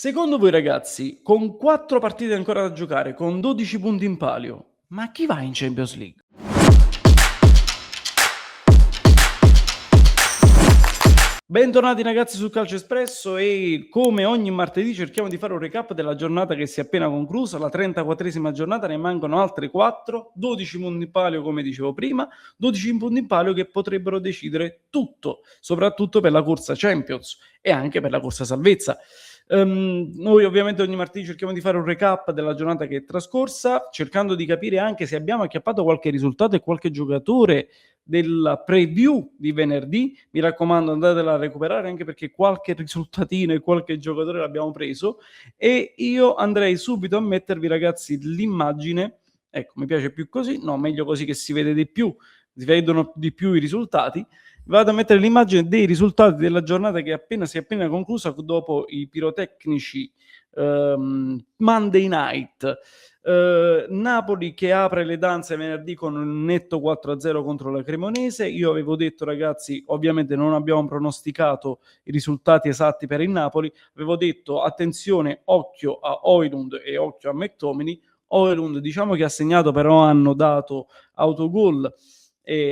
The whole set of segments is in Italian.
Secondo voi ragazzi, con 4 partite ancora da giocare, con 12 punti in palio, ma chi va in Champions League? Bentornati ragazzi su Calcio Espresso e come ogni martedì cerchiamo di fare un recap della giornata che si è appena conclusa, la 34esima giornata, ne mancano altre 4, 12 punti in palio come dicevo prima, 12 punti in palio che potrebbero decidere tutto, soprattutto per la corsa Champions e anche per la corsa salvezza. Noi ovviamente ogni martedì cerchiamo di fare un recap della giornata che è trascorsa, cercando di capire anche se abbiamo acchiappato qualche risultato e qualche giocatore della preview di venerdì. Mi raccomando, andatela a recuperare anche perché qualche risultatino e qualche giocatore l'abbiamo preso. E io andrei subito a mettervi, ragazzi, l'immagine. Ecco, mi piace più così, no, meglio così che si vede di più, si vedono di più i risultati. Vado a mettere l'immagine dei risultati della giornata che si è appena conclusa dopo i pirotecnici Monday Night. Napoli che apre le danze venerdì con un netto 4-0 contro la Cremonese. Io avevo detto, ragazzi, ovviamente non abbiamo pronosticato i risultati esatti per il Napoli, avevo detto attenzione, occhio a Højlund e occhio a McTominay. Højlund diciamo che ha segnato, però hanno dato autogol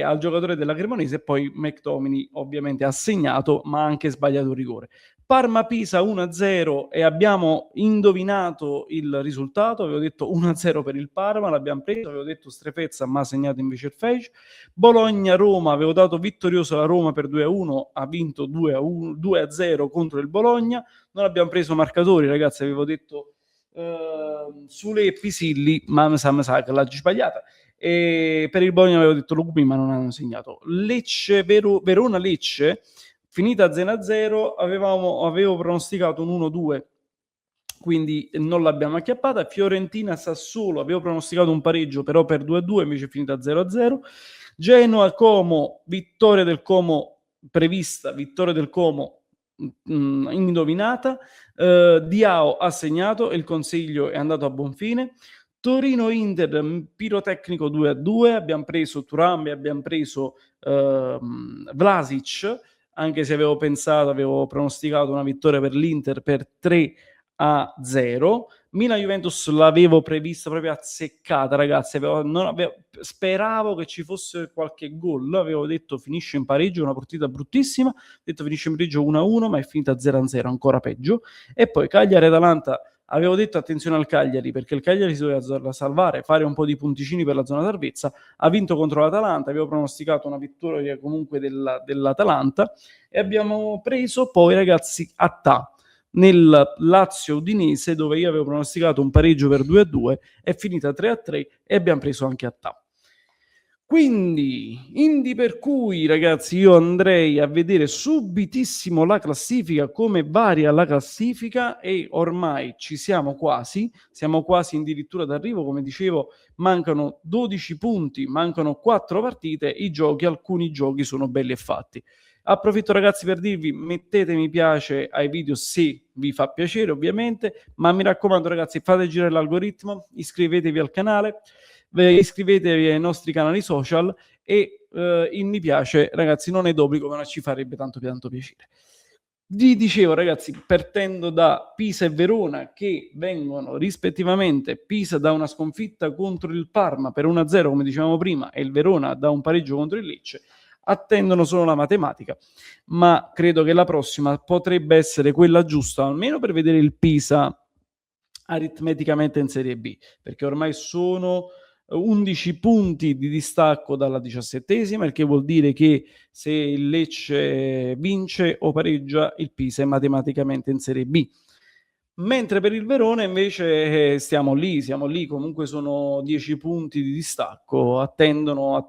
al giocatore della Cremonese, e poi McTominay ovviamente ha segnato ma ha anche sbagliato un rigore. Parma-Pisa 1-0 e abbiamo indovinato il risultato. Avevo detto 1-0 per il Parma, l'abbiamo preso. Avevo detto Strefezza, ma ha segnato invece il Feisch. Bologna-Roma, avevo dato vittorioso la Roma per 2-1, ha vinto 2-0 contro il Bologna. Non abbiamo preso marcatori, ragazzi, avevo detto Sule e Pisilli, ma mi sa che l'ha sbagliata. E per il Bologna avevo detto Lugumi, ma non hanno segnato. Verona-Lecce, finita 0-0, avevo pronosticato un 1-2, quindi non l'abbiamo acchiappata. Fiorentina-Sassuolo, avevo pronosticato un pareggio, però per 2-2, invece è finita 0-0. Genoa-Como, vittoria del Como prevista, vittoria del Como indovinata. Diao ha segnato e il consiglio è andato a buon fine. Torino-Inter, pirotecnico 2-2, abbiamo preso Thuram e abbiamo preso Vlasic, anche se avevo pronosticato una vittoria per l'Inter per 3-0. Milan-Juventus l'avevo prevista proprio azzeccata, ragazzi. Speravo che ci fosse qualche gol. Avevo detto finisce in pareggio, una partita bruttissima. Ho detto finisce in pareggio 1-1, ma è finita 0-0, ancora peggio. E poi Cagliari-Atalanta. Avevo detto attenzione al Cagliari, perché il Cagliari si doveva salvare, fare un po' di punticini per la zona salvezza. Ha vinto contro l'Atalanta, avevo pronosticato una vittoria comunque dell'Atalanta e abbiamo preso poi, ragazzi, nel Lazio-Udinese, dove io avevo pronosticato un pareggio per 2-2, è finita 3-3 e abbiamo preso anche Quindi, per cui, ragazzi, io andrei a vedere subitissimo la classifica, come varia la classifica, e ormai siamo quasi addirittura d'arrivo. Come dicevo, mancano 12 punti, mancano 4 partite, alcuni giochi sono belli e fatti. Approfitto, ragazzi, per dirvi: mettete mi piace ai video se vi fa piacere, ovviamente, ma mi raccomando, ragazzi, fate girare l'algoritmo, iscrivetevi al canale, iscrivetevi ai nostri canali social e il mi piace, ragazzi, non è d'obbligo, ma ci farebbe tanto piacere. Vi dicevo, ragazzi, partendo da Pisa e Verona, che vengono rispettivamente Pisa da una sconfitta contro il Parma per 1-0, come dicevamo prima, e il Verona da un pareggio contro il Lecce, attendono solo la matematica, ma credo che la prossima potrebbe essere quella giusta, almeno per vedere il Pisa aritmeticamente in Serie B, perché ormai sono 11 punti di distacco dalla 17esima, il che vuol dire che se il Lecce vince o pareggia, il Pisa è matematicamente in Serie B. Mentre per il Verona invece siamo lì, comunque sono 10 punti di distacco, attendono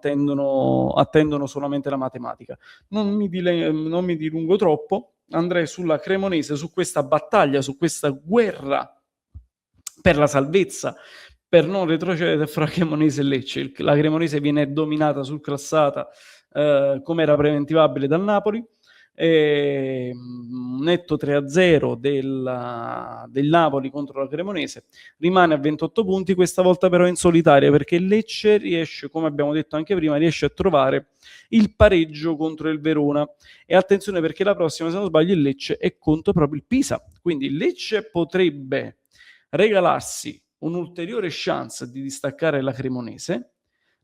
solamente la matematica. Non mi dilungo troppo, andrei sulla Cremonese, su questa battaglia, su questa guerra per la salvezza, per non retrocedere fra Cremonese e Lecce. La Cremonese viene dominata, surclassata, come era preventivabile dal Napoli. Un netto 3-0 del Napoli contro la Cremonese, rimane a 28 punti, questa volta però in solitaria, perché il Lecce riesce, come abbiamo detto anche prima, riesce a trovare il pareggio contro il Verona. E attenzione, perché la prossima, se non sbaglio, il Lecce è contro proprio il Pisa. Quindi il Lecce potrebbe regalarsi un'ulteriore chance di distaccare la Cremonese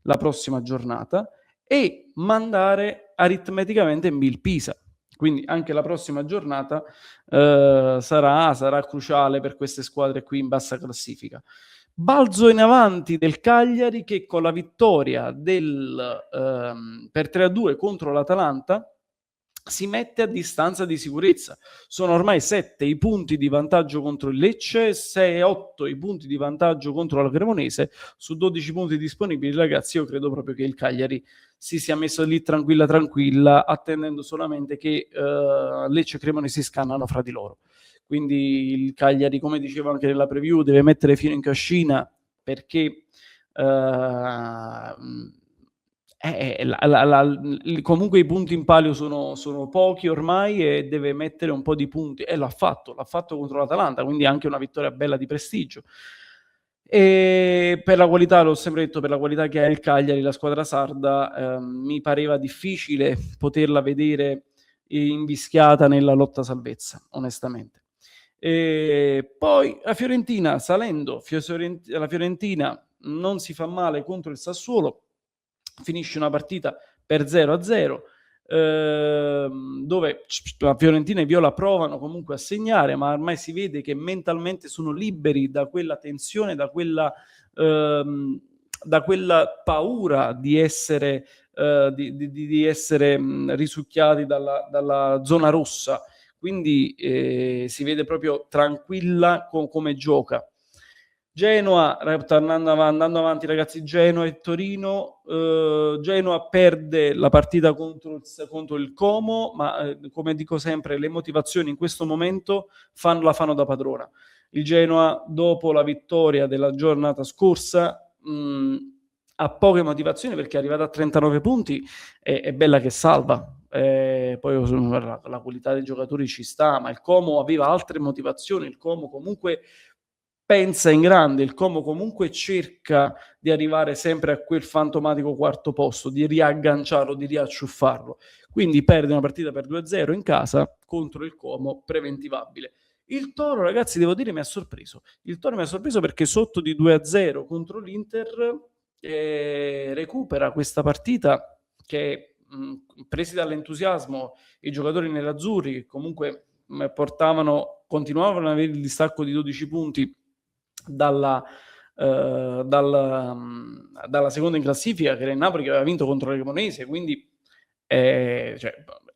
la prossima giornata e mandare aritmeticamente in B il Pisa. Quindi anche la prossima giornata sarà cruciale per queste squadre qui in bassa classifica. Balzo in avanti del Cagliari, che con la vittoria per 3-2 contro l'Atalanta si mette a distanza di sicurezza. Sono ormai 7 i punti di vantaggio contro il Lecce, 6-8 i punti di vantaggio contro la Cremonese. Su 12 punti disponibili, ragazzi, io credo proprio che il Cagliari si sia messo lì tranquilla, attendendo solamente che Lecce e Cremonese si scannano fra di loro. Quindi il Cagliari, come dicevo anche nella preview, deve mettere fino in cascina, perché comunque i punti in palio sono pochi ormai e deve mettere un po' di punti, e l'ha fatto contro l'Atalanta, quindi anche una vittoria bella di prestigio. E per la qualità, l'ho sempre detto, per la qualità che ha il Cagliari, la squadra sarda, mi pareva difficile poterla vedere invischiata nella lotta salvezza, onestamente. E poi la Fiorentina, salendo, la Fiorentina non si fa male contro il Sassuolo, finisce una partita per 0-0, dove la Fiorentina e Viola provano comunque a segnare, ma ormai si vede che mentalmente sono liberi da quella tensione, da quella paura di essere, di essere risucchiati dalla zona rossa. Quindi si vede proprio tranquilla come gioca. Genoa, andando avanti, ragazzi, Genoa e Torino. Genoa perde la partita contro il Como, ma come dico sempre, le motivazioni in questo momento la fanno da padrona. Il Genoa, dopo la vittoria della giornata scorsa, ha poche motivazioni, perché è arrivata a 39 punti, è bella che salva. Poi la qualità dei giocatori ci sta, ma il Como aveva altre motivazioni. Il Como comunque pensa in grande, il Como comunque cerca di arrivare sempre a quel fantomatico quarto posto, di riagganciarlo, di riacciuffarlo. Quindi perde una partita per 2-0 in casa contro il Como, preventivabile. Il Toro, ragazzi, devo dire, mi ha sorpreso. Il Toro mi ha sorpreso perché sotto di 2-0 contro l'Inter recupera questa partita che, presi dall'entusiasmo, i giocatori nerazzurri, che comunque continuavano ad avere il distacco di 12 punti dalla seconda in classifica, che era il Napoli, che aveva vinto contro la Cremonese, quindi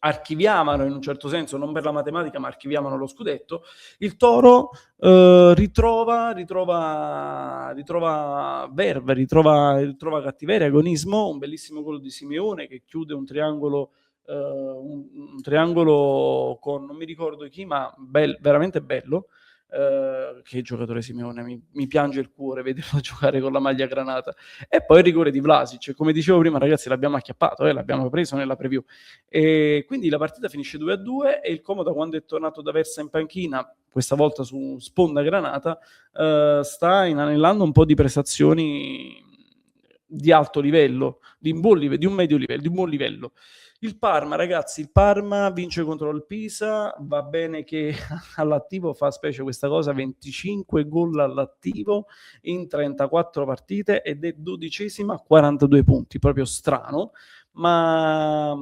archiviavano in un certo senso, non per la matematica, ma archiviavano lo scudetto. Il Toro ritrova verve, ritrova cattiveria, agonismo. Un bellissimo gol di Simeone che chiude un triangolo, un triangolo con non mi ricordo chi, ma veramente bello. Che giocatore Simeone, mi piange il cuore vederlo giocare con la maglia granata. E poi il rigore di Vlasic, come dicevo prima, ragazzi, l'abbiamo acchiappato, l'abbiamo preso nella preview, e quindi la partita finisce 2-2 e il Como, da quando è tornato da Versa in panchina, questa volta su sponda granata, sta inanellando un po' di prestazioni di alto livello, di un medio livello, di un buon livello. Il Parma, ragazzi, il Parma vince contro il Pisa, va bene che all'attivo fa specie questa cosa, 25 gol all'attivo in 34 partite ed è 12ª a 42 punti, proprio strano, ma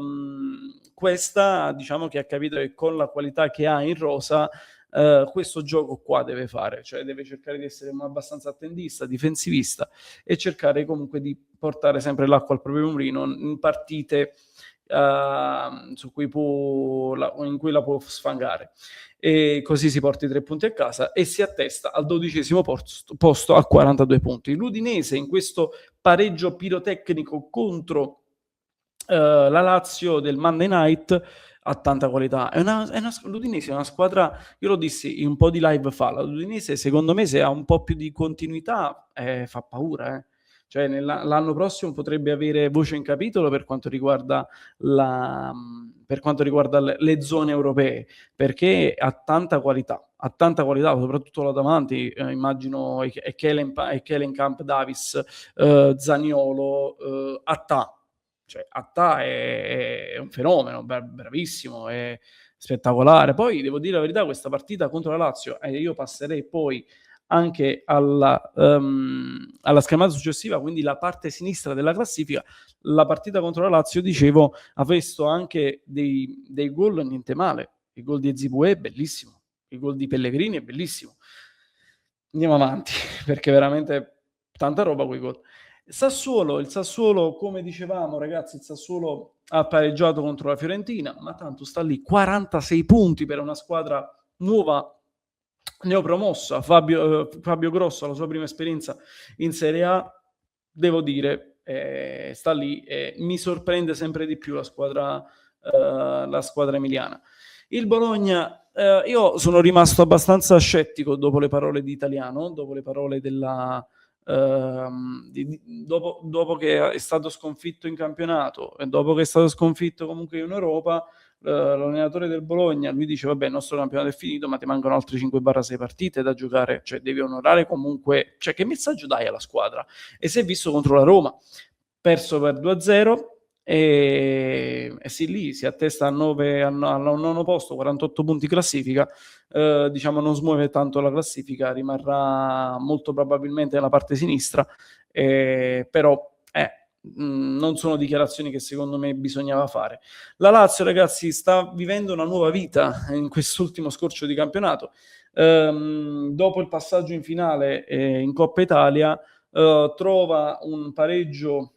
questa, diciamo che ha capito che con la qualità che ha in rosa, questo gioco qua deve fare, cioè deve cercare di essere abbastanza attendista, difensivista, e cercare comunque di portare sempre l'acqua al proprio mulino in partite in cui la può sfangare, e così si porta i 3 punti a casa e si attesta al 12° posto a 42 punti. L'Udinese, in questo pareggio pirotecnico contro la Lazio del Monday Night, ha tanta qualità. L'Udinese è una squadra, io lo dissi in un po' di live fa, l'Udinese secondo me, se ha un po' più di continuità, fa paura, cioè l'anno prossimo potrebbe avere voce in capitolo per quanto riguarda le zone europee, perché ha tanta qualità, soprattutto là davanti, immagino Camp Davis, Zaniolo, Attà. Cioè, Attà è un fenomeno, bravissimo, è spettacolare. Poi devo dire la verità, questa partita contro la Lazio, io passerei poi anche alla schermata successiva, quindi la parte sinistra della classifica. La partita contro la Lazio, dicevo, ha visto anche dei gol niente male. Il gol di Ezibue è bellissimo, il gol di Pellegrini è bellissimo. Andiamo avanti, perché veramente tanta roba quei gol. Il Sassuolo, come dicevamo, ragazzi, il Sassuolo ha pareggiato contro la Fiorentina, ma tanto sta lì, 46 punti per una squadra nuova, neopromossa. Fabio Grosso, alla sua prima esperienza in Serie A, devo dire, sta lì e mi sorprende sempre di più la squadra emiliana. Il Bologna, io sono rimasto abbastanza scettico dopo le parole di Italiano, dopo le parole dopo che è stato sconfitto in campionato e dopo che è stato sconfitto comunque in Europa. L'allenatore del Bologna, lui dice vabbè, il nostro campionato è finito, ma ti mancano altre 5-6 partite da giocare, cioè devi onorare comunque, cioè che messaggio dai alla squadra? E si è visto contro la Roma, perso per 2-0 e sì, lì si attesta al nono posto, 48 punti classifica, diciamo non smuove tanto la classifica, rimarrà molto probabilmente nella parte sinistra, però non sono dichiarazioni che secondo me bisognava fare. La Lazio, ragazzi, sta vivendo una nuova vita in quest'ultimo scorcio di campionato. Dopo il passaggio in finale in Coppa Italia, trova un pareggio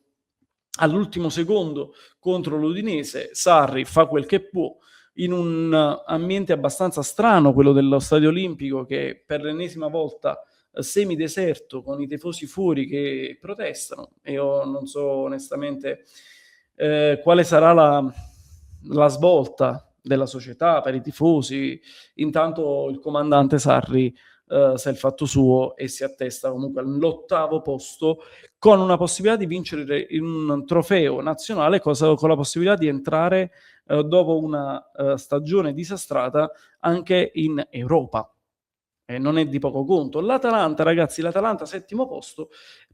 all'ultimo secondo contro l'Udinese. Sarri fa quel che può in un ambiente abbastanza strano, quello dello Stadio Olimpico, che per l'ennesima volta semideserto, con i tifosi fuori che protestano. E io non so onestamente quale sarà la svolta della società per i tifosi. Intanto il comandante Sarri sa il fatto suo e si attesta comunque all'8° posto, con una possibilità di vincere un trofeo nazionale, con la possibilità di entrare dopo una stagione disastrata anche in Europa. Non è di poco conto. L'Atalanta, ragazzi, 7° posto,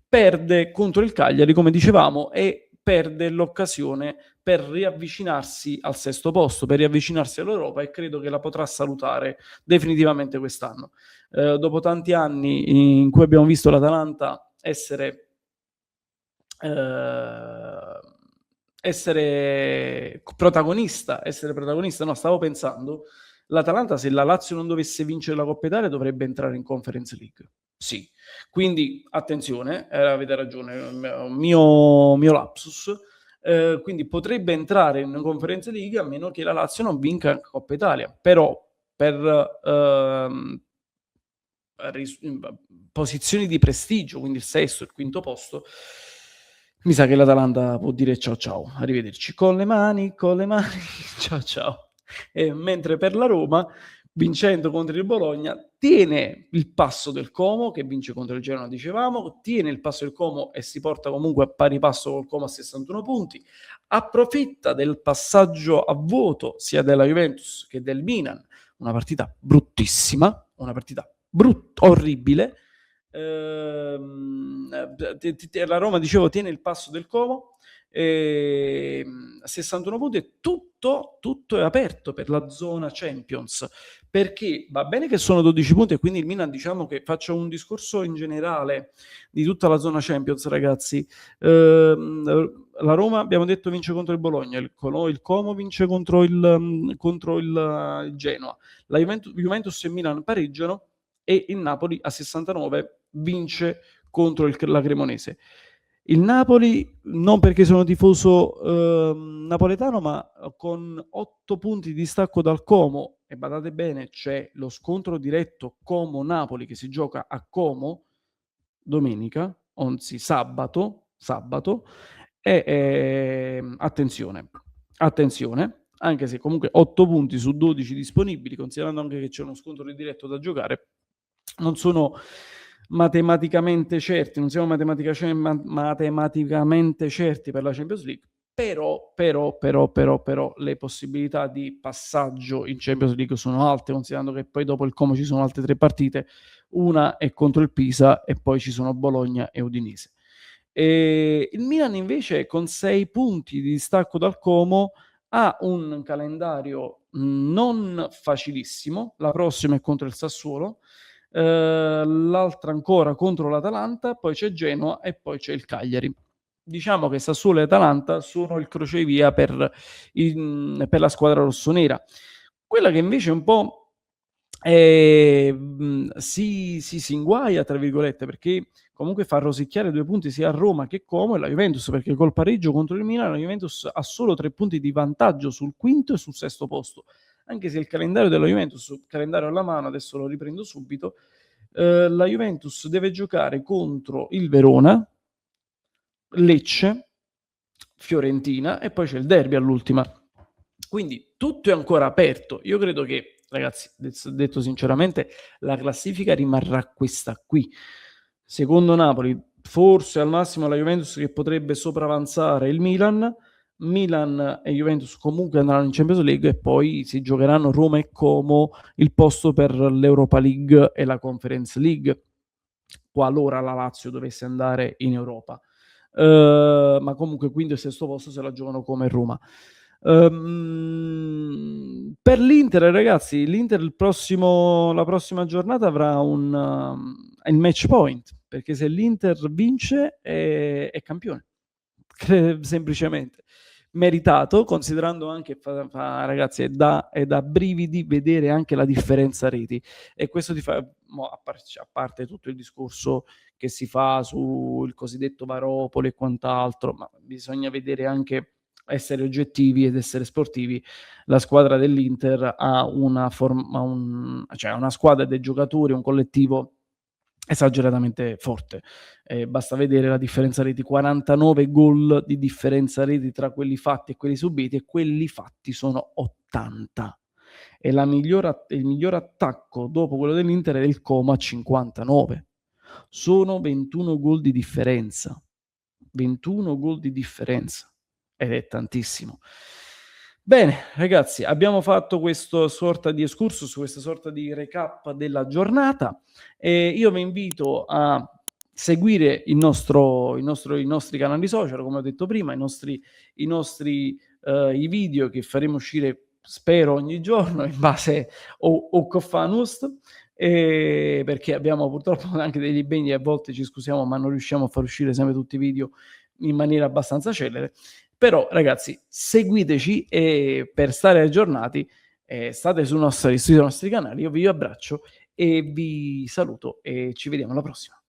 perde contro il Cagliari, come dicevamo, e perde l'occasione per riavvicinarsi al 6° posto, per riavvicinarsi all'Europa, e credo che la potrà salutare definitivamente quest'anno. Dopo tanti anni in cui abbiamo visto l'Atalanta essere protagonista, no, stavo pensando, l'Atalanta, se la Lazio non dovesse vincere la Coppa Italia, dovrebbe entrare in Conference League. Sì, quindi attenzione, avete ragione, un mio lapsus. Quindi potrebbe entrare in Conference League a meno che la Lazio non vinca la Coppa Italia. Però per posizioni di prestigio, quindi il 6° e il 5° posto, mi sa che l'Atalanta può dire ciao ciao, arrivederci, con le mani, ciao ciao. Mentre per la Roma, vincendo contro il Bologna, tiene il passo del Como, che vince contro il Genoa, dicevamo, tiene il passo del Como e si porta comunque a pari passo col Como a 61 punti, approfitta del passaggio a vuoto sia della Juventus che del Milan, una partita bruttissima, orribile. La Roma, dicevo, tiene il passo del Como, 61 punti, e tutto è aperto per la zona Champions, perché va bene che sono 12 punti e quindi il Milan, diciamo che faccio un discorso in generale di tutta la zona Champions, ragazzi. La Roma, abbiamo detto, vince contro il Bologna, il Como vince contro il Genoa, la Juventus e Milan pareggiano e il Napoli a 69 vince contro la Cremonese. Il Napoli, non perché sono tifoso napoletano, ma con 8 punti di distacco dal Como, e badate bene, c'è lo scontro diretto Como-Napoli che si gioca a Como domenica, anzi sabato, e attenzione, anche se comunque 8 punti su 12 disponibili, considerando anche che c'è uno scontro diretto da giocare, non sono matematicamente certi, non siamo matematicamente certi per la Champions League, però le possibilità di passaggio in Champions League sono alte, considerando che poi dopo il Como ci sono altre 3 partite, una è contro il Pisa e poi ci sono Bologna e Udinese. Il Milan invece con 6 punti di distacco dal Como ha un calendario non facilissimo, la prossima è contro il Sassuolo, l'altra ancora contro l'Atalanta, poi c'è Genoa e poi c'è il Cagliari. Diciamo che Sassuolo e Atalanta sono il crocevia per la squadra rossonera. Quella che invece un po' si inguaia, tra virgolette, perché comunque fa rosicchiare 2 punti sia a Roma che Como e la Juventus, perché col pareggio contro il Milan la Juventus ha solo 3 punti di vantaggio sul quinto e sul sesto posto, anche se il calendario della Juventus, calendario alla mano, adesso lo riprendo subito, la Juventus deve giocare contro il Verona, Lecce, Fiorentina e poi c'è il derby all'ultima. Quindi tutto è ancora aperto. Io credo che, ragazzi, detto sinceramente, la classifica rimarrà questa qui. Secondo Napoli, forse al massimo la Juventus che potrebbe sopravanzare il Milan. Milan e Juventus comunque andranno in Champions League e poi si giocheranno Roma e Como il posto per l'Europa League e la Conference League, qualora la Lazio dovesse andare in Europa. Ma comunque quinto e sesto posto se la giocano come Roma. Per l'Inter, ragazzi, l'Inter la prossima giornata avrà il match point, perché se l'Inter vince è campione, semplicemente. Meritato, considerando anche, ragazzi, è da brividi vedere anche la differenza reti. E questo ti fa, a parte tutto il discorso che si fa sul cosiddetto Varopoli e quant'altro, ma bisogna vedere anche, essere oggettivi ed essere sportivi. La squadra dell'Inter ha una squadra dei giocatori, un collettivo esageratamente forte. Basta vedere la differenza reti, 49 gol di differenza reti tra quelli fatti e quelli subiti, e quelli fatti sono 80. E il miglior attacco dopo quello dell'Inter è il Como a 59. Sono 21 gol di differenza. 21 gol di differenza. Ed è tantissimo. Bene, ragazzi, abbiamo fatto questa sorta di excursus, questa sorta di recap della giornata. Io vi invito a seguire i nostri canali social, come ho detto prima, i video che faremo uscire, spero, ogni giorno in base o Cofanus, perché abbiamo purtroppo anche degli impegni e a volte ci scusiamo, ma non riusciamo a far uscire sempre tutti i video in maniera abbastanza celere. Però, ragazzi, seguiteci e per stare aggiornati state sui nostri canali. Io vi abbraccio e vi saluto e ci vediamo alla prossima.